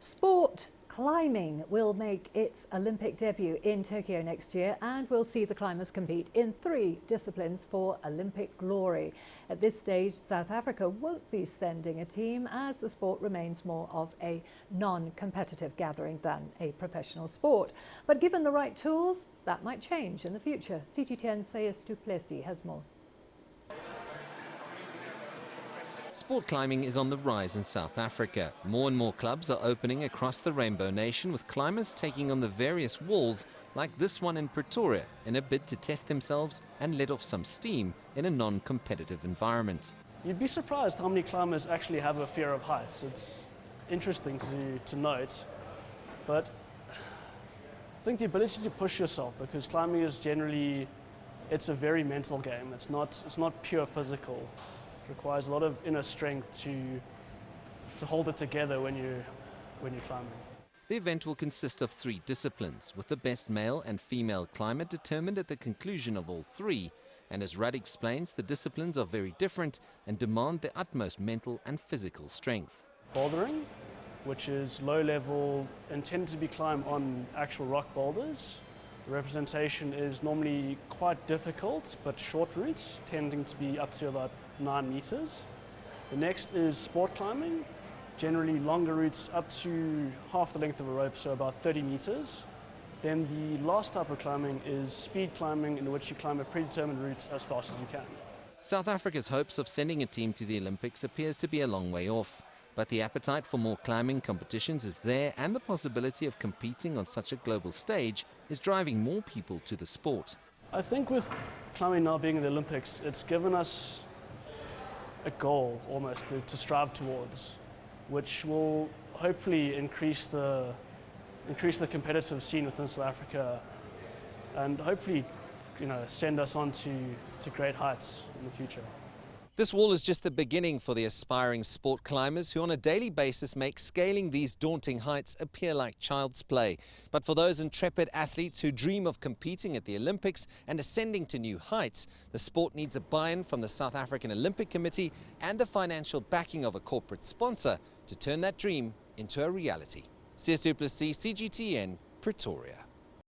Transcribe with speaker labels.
Speaker 1: Sport climbing will make its Olympic debut in Tokyo next year, and we'll see the climbers compete in 3 disciplines for Olympic glory. At this stage, South Africa won't be sending a team, as the sport remains more of a non-competitive gathering than a professional sport. But given the right tools, that might change in the future. CGTN's Sais Plessis has more.
Speaker 2: Sport climbing is on the rise in South Africa. More and more clubs are opening across the Rainbow Nation, with climbers taking on the various walls, like this one in Pretoria, in a bid to test themselves and let off some steam in a non-competitive environment.
Speaker 3: You'd be surprised how many climbers actually have a fear of heights. It's interesting to note, but I think the ability to push yourself, because climbing is generally, it's a very mental game. It's not pure physical. It requires a lot of inner strength to hold it together when you're climbing.
Speaker 2: The event will consist of 3 disciplines, with the best male and female climber determined at the conclusion of all 3. And as Rudd explains, the disciplines are very different and demand the utmost mental and physical strength.
Speaker 3: Bouldering, which is low level, intended to be climbed on actual rock boulders. The representation is normally quite difficult, but short routes, tending to be up to about 9 meters. The next is sport climbing, generally longer routes up to half the length of a rope, so about 30 meters. Then the last type of climbing is speed climbing, in which you climb a predetermined route as fast as you can.
Speaker 2: South Africa's hopes of sending a team to the Olympics appears to be a long way off. But the appetite for more climbing competitions is there, and the possibility of competing on such a global stage is driving more people to the sport.
Speaker 3: I think with climbing now being in the Olympics, it's given us a goal almost to strive towards, which will hopefully increase the competitive scene within South Africa, and hopefully, send us on to great heights in the future.
Speaker 2: This wall is just the beginning for the aspiring sport climbers, who on a daily basis make scaling these daunting heights appear like child's play. But for those intrepid athletes who dream of competing at the Olympics and ascending to new heights, the sport needs a buy-in from the South African Olympic Committee and the financial backing of a corporate sponsor to turn that dream into a reality. Sais Plessis, CGTN, Pretoria.